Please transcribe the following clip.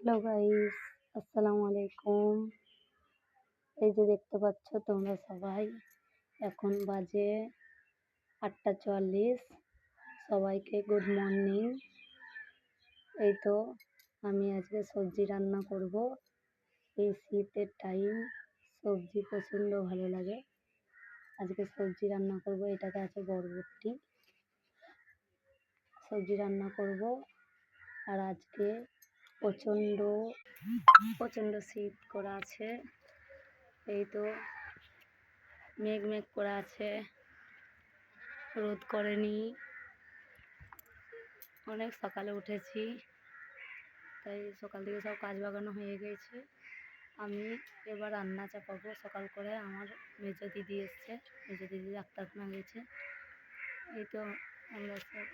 Hello guys, আসসালামু আলাইকুম। এই যে দেখতে পাচ্ছ তোমরা সবাই, এখন বাজে 8:44। সবাইকে গুড মর্নিং। এই তো আমি আজকে সবজি রান্না করব। এই শীতের টাইম সবজি প্রচণ্ড ভালো লাগে। আজকে সবজি রান্না করব, এটাতে আছে বরবটি। সবজি রান্না করব। আর আজকে প্রচণ্ড প্রচণ্ড শীত করা আছে। এই তো মেঘ মেঘ করে আছে, রোদ করেনি। অনেক সকালে উঠেছি, তাই সকাল থেকে সব কাজ বাগানো হয়ে গেছে। আমি এবার রান্না চাপাবো। সকাল করে আমার মেজো দিদি এসছে, মেজো দিদি ডাক্তারখানা গেছে। এই তো আমরা সব